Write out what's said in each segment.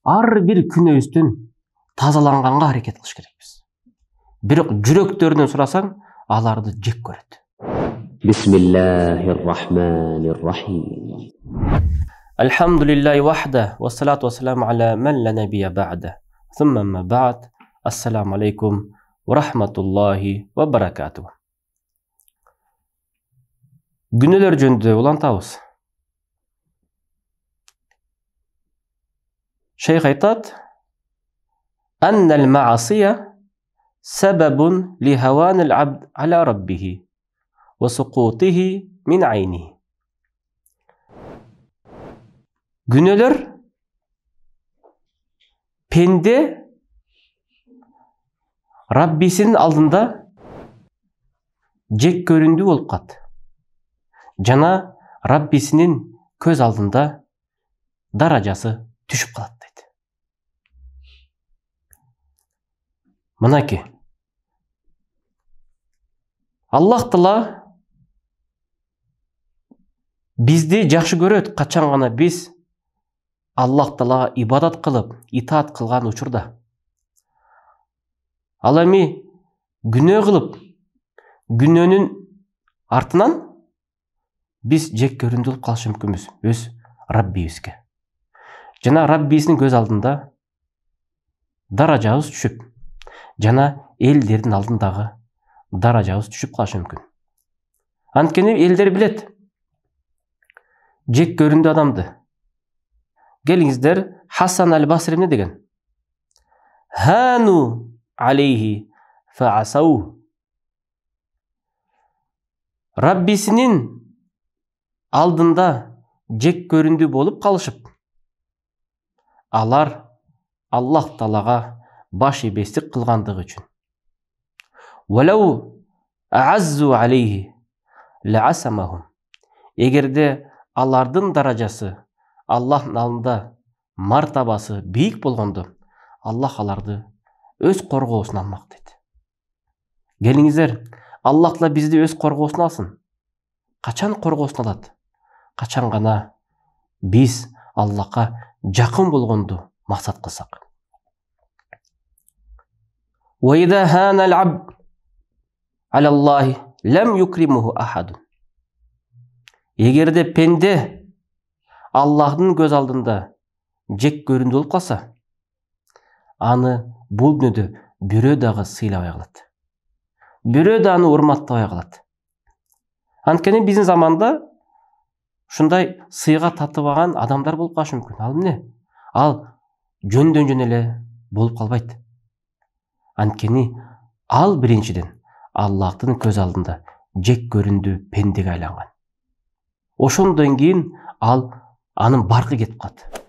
ар бир күнөөбүздөн тазаланганга аракет кылыш керекпиз. Бирок жүрөктөрүнөн сурасаң, аларды жек көрөт. Bismillahirrahmanirrahim. Alhamdulillahi wahda, wassalatu wassalamu ala man la nabiyya ba'da. Thumma ma ba'd. Assalamu alaikum wa rahmatullahi wa barakatuh. Günler jөнүндө улантабыз. Şeyh aytat: "Annal ma'asiya sebebun li hawanil abd ala rabbih ve suqutihi min aynihi." Günler pende Rabbisinin aldında jek көрүндүү болуп калат. Жана Rabbisinin көз алдында даражасы түшүп калат дейт. Мынакей. Аллах Таала бизди жакшы көрөт, качан гана биз Аллах Таалага ибадат кылып, итаат кылган учурда. Ал эми күнөө кылып, күнөөнүн артынан биз жек көрүндүү болуп калышы мүмкүнбүз өз Раббибизге. Жана Раббисинин көз алдында даражабыз түшүп, жана элдердин алдындагы даражабыз түшүп калышы мүмкүн. Анткени элдер билет жек көрүндүү адамды. Келиңиздер, Хасан аль-Басри эмне деген? Хану алейхи фаасау. Раббисинин алдында жек көрүндүү болуп калышып, алар Аллах Таалага баш ийбестик кылгандыгы үчүн. Валау ааззу алейхи лаасамахум. Эгерде алардын даражасы Аллахтын алдында мартабасы бийик болгондо, Аллах аларды өз коргоосуна алмак дейт. Келиңиздер, Аллах Таала бизди өз коргоосуна алсын. Качан коргоосуна алат? Качан гана биз Аллахка жакын болгонду максат кылсак. Ва ида хана ал-абд ала Аллахи лам юкримуху ахад. Эгерде пенде Аллахтын көз алдында жек көрүндүү болуп калса, аны бул дүнөдө бирөө дагы сыйлабай калат. Бирөө да аны урматтабай калат. Анткени биздин заманда ушундай сыйга татыбаган адамдар болуп калышы мүмкүн. Ал эмне? Ал жөндөн жөн эле болуп калбайт. Анткени ал биринчиден Аллахтын көз алдында жек көрүндүү пендеге айланган. Ошондон кийин ал анын баркы кетип калат.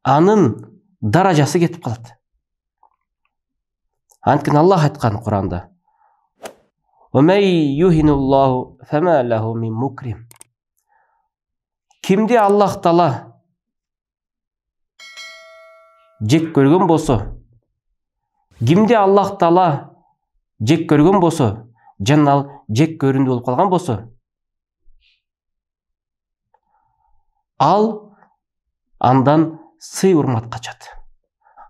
Анын даражасы кетип калат. Анткени Аллах айткан Куранда: "Вамай юхинуллаху фама лаху мин мукрим." Кимди Аллах Таала жек көргөн болсо, кимди Аллах Таала жек көргөн болсо, жана ал жек көрүндүү болуп калган болсо, ал андан сый урмат качат.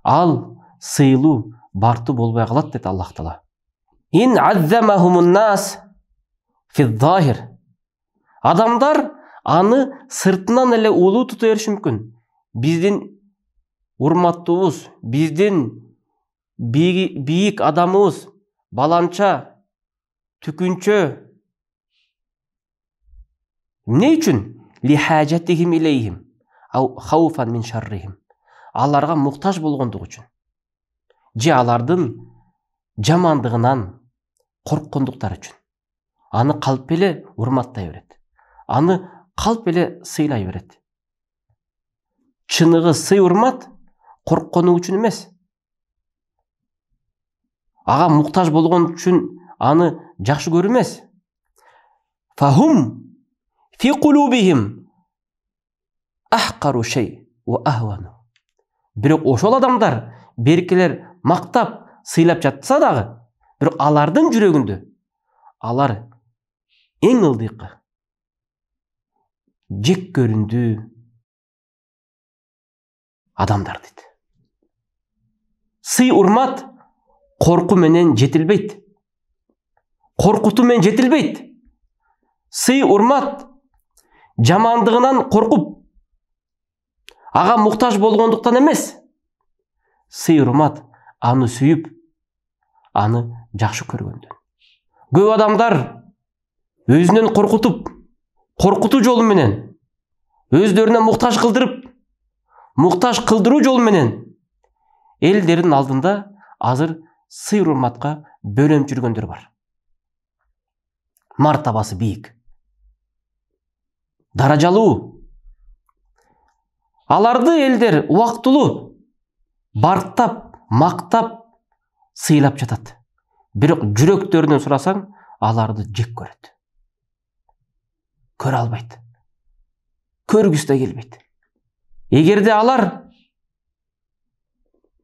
Ал сыйлуу бартуу болбой калат дейт Аллах Таала. Ин аззамахумун нас фи-захир. Адамдар аны сыртынан эле улуу тута бериши мүмкүн. Биздин урматтуубуз, биздин бийик адамыбыз, баланча, түкүнчө. Эмне үчүн? Ли хажатихим илейхим ау хауфан мин шаррихим. Аларга муктаж болгондугу үчүн. Же алардын жамандыгынан корккондуктары үчүн. Аны калп эле урматтай берет. Аны калп эле сыйлай берет. Чыныгы сый урмат корккону үчүн эмес. Ага муктаж болгон үчүн аны жакшы көрүү эмес. Фахум фи кулубихим ахкару шей ва ахвану. Бирок ошол адамдар беркелер мактап, сыйлап жатса дагы, бирок алардын жүрөгүндө алар эң ылдыйкы жек көрүндүү адамдар дейді. Сый урмат корку менен жетилбейт. Коркутуу менен жетилбейт. Сый урмат жамандыгынан коркуп, ага муктаж болгондуктан эмес. Сый урмат аны сүйүп, аны жакшы көргөндөн. Көп адамдар өзүнөн коркутуп, коркутуу жолу менен, өздөрүнө муктаж кылдырып, муктаж кылдыруу жолу менен элдердин алдында азыр сый урматка бөлөнүп жүргөндөр бар. Мартабасы бийик, даражалуу. Аларды элдер убактылуу барктап, мактап, сыйлап жатат. Бирок жүрөктөрүнөн сурасаң, аларды жек көрөт. Көрө албайт. Көргүсү да келбейт. Эгерде алар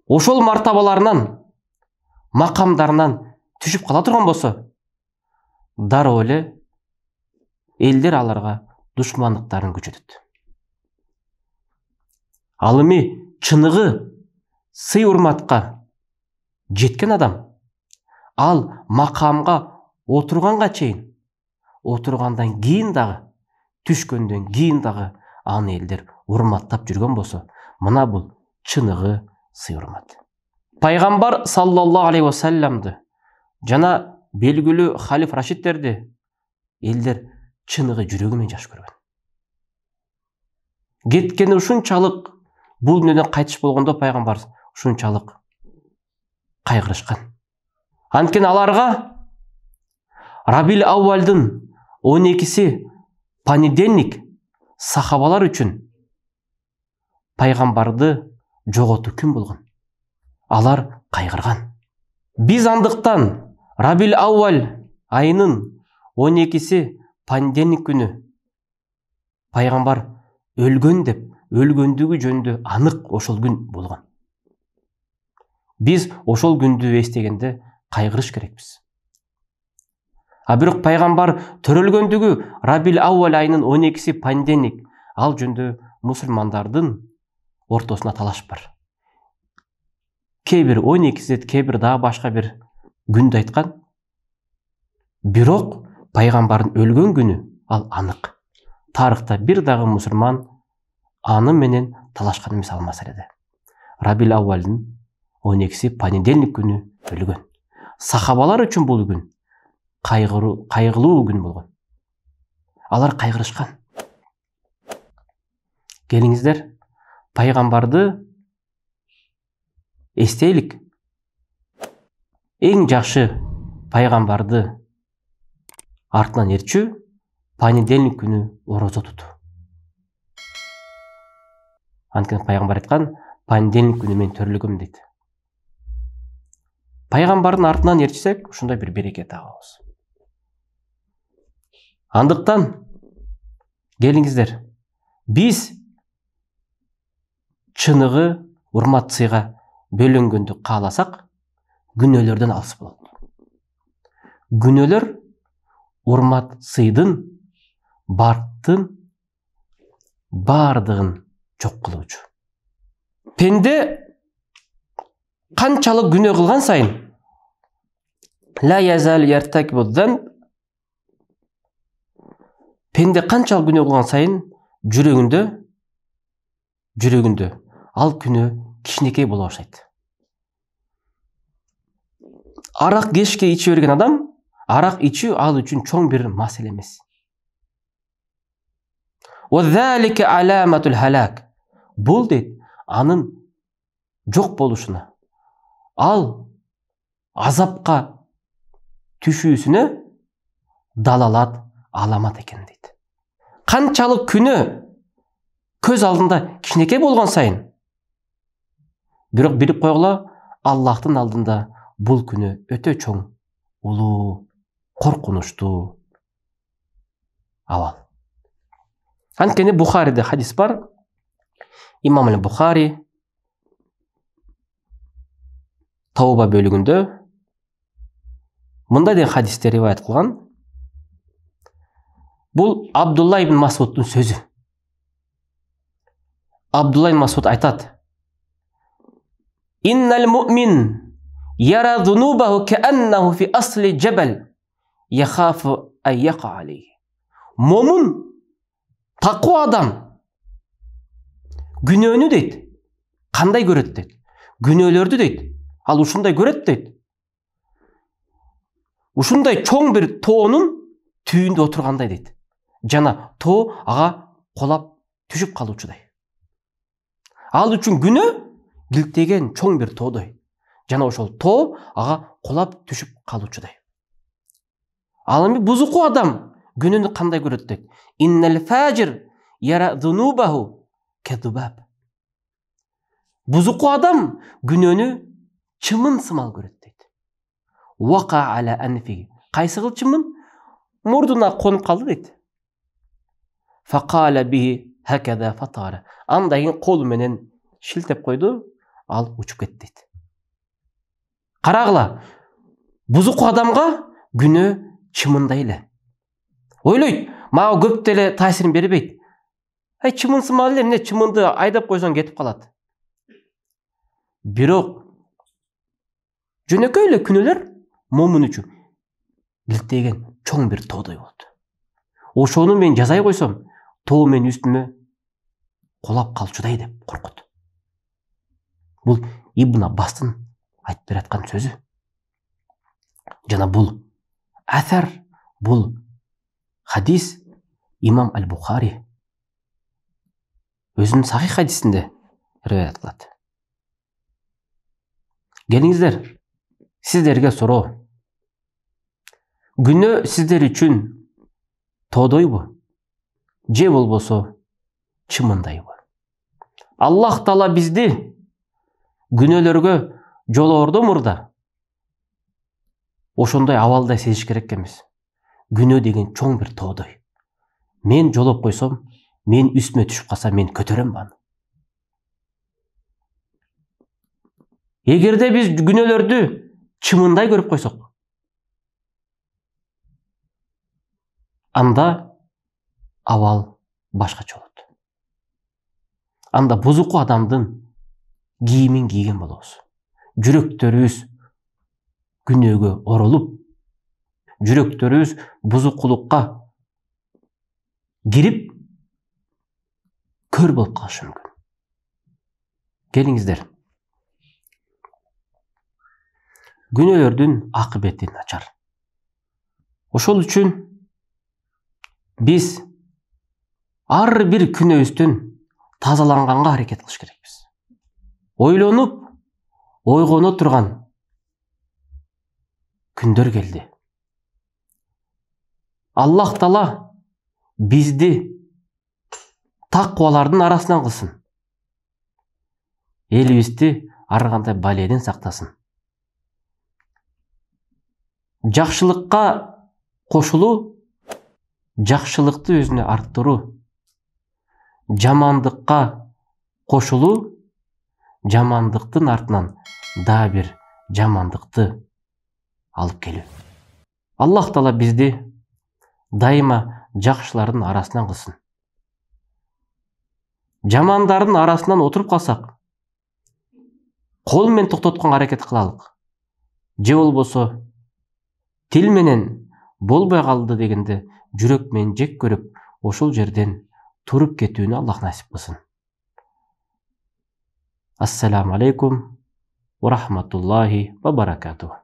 ошол мартабаларынан, макамдарынан түшүп кала турган болсо, дароо эле элдер аларга душмандыктарын күчөтөт. Ал эми чыныгы сый урматка жеткен адам, ал макамга отурганга чейин, отургандан кийин дагы, түшкөндөн кийин дагы аны элдер урматтап жүргөн болсо, мына бул чыныгы сый урмат. Пайгамбар саллаллаху алейхи ва салламды жана белгилүү халиф Рашидтерди элдер чыныгы жүрөгү менен жакшы көргөн. Кеткени ушунчалык бул дүнөдөн кайтыш болгондо пайгамбар ушунчалык кайгырышкан. Анткени аларга Рабил Ауалдын 12-си понедельник сахабалар үчүн пайгамбарды жоготуу күн болгон. Алар кайгырган. Биз андыктан Рабил Ауал айынын 12-си понедельник күнү пайгамбар өлгөн деп, өлгөндүгү жөнүндө анык ошол күн болгон. Биз ошол күндү эстегенде кайгырыш керекпиз. А бирок пайгамбар төрөлгөндүгү Рабил Ауал айынын 12-си понедельник, ал жөнүндө мусулмандардын ортосуна талаш бар. Кээ бир 12-си, кээ бир дагы башка бир күндү айткан. Бирок пайгамбардын өлгөн күнү ал анык. Тарыхта бир дагы мусулман аны менен талашкан эмес ал маселеде. Рабил Ауалдын 12-си понедельник күнү өлгөн. Сахабалар үчүн бул күн кайгылуу күн болгон. Алар кайгырышкан. Келиңиздер, пайгамбарды эстейлик. Эң жакшы пайгамбарды артынан ээрчүү понедельник күнү орозо тутуу. Анткени пайгамбар айткан, понедельник күнү мен төрөлгөм дейт. Пайгамбардын артынан ээрчисек, ушундай бир береке табабыз. Андыктан келиңиздер, биз чыныгы урмат сыйга бөлөнгөндү кааласак, күнөөлөрдөн алыс болот. Күнөөлөр урмат сыйдын, барктын бардыгын жок кылуучу. Пенде канчалык күнөө кылган сайын, ла язал яртакибуддан, пенде канчалык күнөө кылган сайын жүрөгүндө ал күнөө кичинекей боло баштайт. Арак кешке иче берген адам, арак ичүү ал үчүн чоң бир маселе эмес. وَذَلِكَ عَلَامَةُ الْهَلَاكِ. Бул дейт, анын жок болушуна, ал азапка түшүүсүнө далалат, аламат экен дейт. Канчалык күнөө көз алдында кичинекей болгон сайын, бирок билип койгула, Аллахтын алдында бул күнөө өтө чоң, улуу, коркунучтуу абал. Анткени Бухариде хадис бар. Имам аль-Бухари Тауба бөлүгүндө мындай деген хадисте риваят кылган. Бул Абдулла ибн Масудтун сөзү. Абдулла ибн Масуд айтат: innal mu'min yara zunubahu ke'annahu fi asli cebel yakhafu en yaqa aleyhi. Momun, takva adam günöөнү дейт, кандай көрөт дейт, күнөөлөрдү дейт, ал ушундай көрөт дейт. Ушундай чоң бир тоонун түйүндө отургандай дейт. Жана тоо ага колап түшүп калуучудай. Ал үчүн күнөө килтеген чоң бир тоодой. Жана ошол тоо ага колап түшүп калуучудай. Ал эми бузуку адам күнөөнү кандай көрөт дейт. Иннал фажир яра зунубаху кадубаб. Бузуку адам күнөөнү чымын сымал көрөт дейт. Вака аля анфи. Кайсы кыл чымын? Мурдуна конуп калды дейт. Факала бихи хакада фатара. Андан кийин колу менен шилтеп койду, ал учуп кетти дейт. Карагыла, бузуку адамга күнөө чымындай эле. Ойлойт, мага көп деле таасирин бербейт. Чымын сымал эле, эмне чымынды айдап койсоң кетип калат. Бирок жөнөкөй эле күнөөлөр момун үчүн килтеген чоң бир тоодой болот. Ошону мен жазай койсом, тоо менин үстүмө колап калчудай деп коркут. Бул Ибн Аббастын айтып бераткан сөзү. Жана бул асар, бул хадис имам Аль-Бухари өзүнүн сахих хадисинде риваят кылат. Келиңиздер, сиздерге суроо. Күнөө сиздер үчүн тоодойбу? Же болбосо чымындайбы? Аллах Таала бизди күнөөлөргө жолоордо мурда ошондой абалда сезиш керек эмес. Күнөө деген чоң бир тоодой. Мен жолоп койсом, мен үстүмө түшүп калса, мен көтөрөм аны. Эгерде биз күнөөлөрдү чымындай көрүп койсок, анда абал башкача болот. Анда бузуку адамдын кийимин кийген болобуз. Жүрөктөрүбүз күнөөгө оролуп, жүрөктөрүбүз бузукулукка кирип көр болуп калышы мүмкүн. Келиңиздер. Күнөөлөрдүн акыбети начар. Ошол үчүн биз ар бир күнөөбүздөн тазаланганга аракет кылыш керекпиз. Ойлонуп, ойгоно турган күндөр келди. Аллах Таала бизди таквалардын арасынан кылсын. Элибизди ар кандай баледен сактасын. Жакшылыкка кошулуу, жакшылыкты өзүнө арттыруу. Жамандыкка кошулуу, жамандыктын артынан да бир жамандыкты алып келүү. Аллах Таала бизди дайыма жакшылардын арасынан кылсын. Жамандардын арасынан отуруп калсак, кол менен токтотконго аракет кылалык. Же болбосо тил менен болбой калды дегенде жүрөк менен жек көрүп, ошол жерден туруп кетүүнү Аллах насип кылсын. Ассаламу алейкум ва рахматуллахи ва баракатух.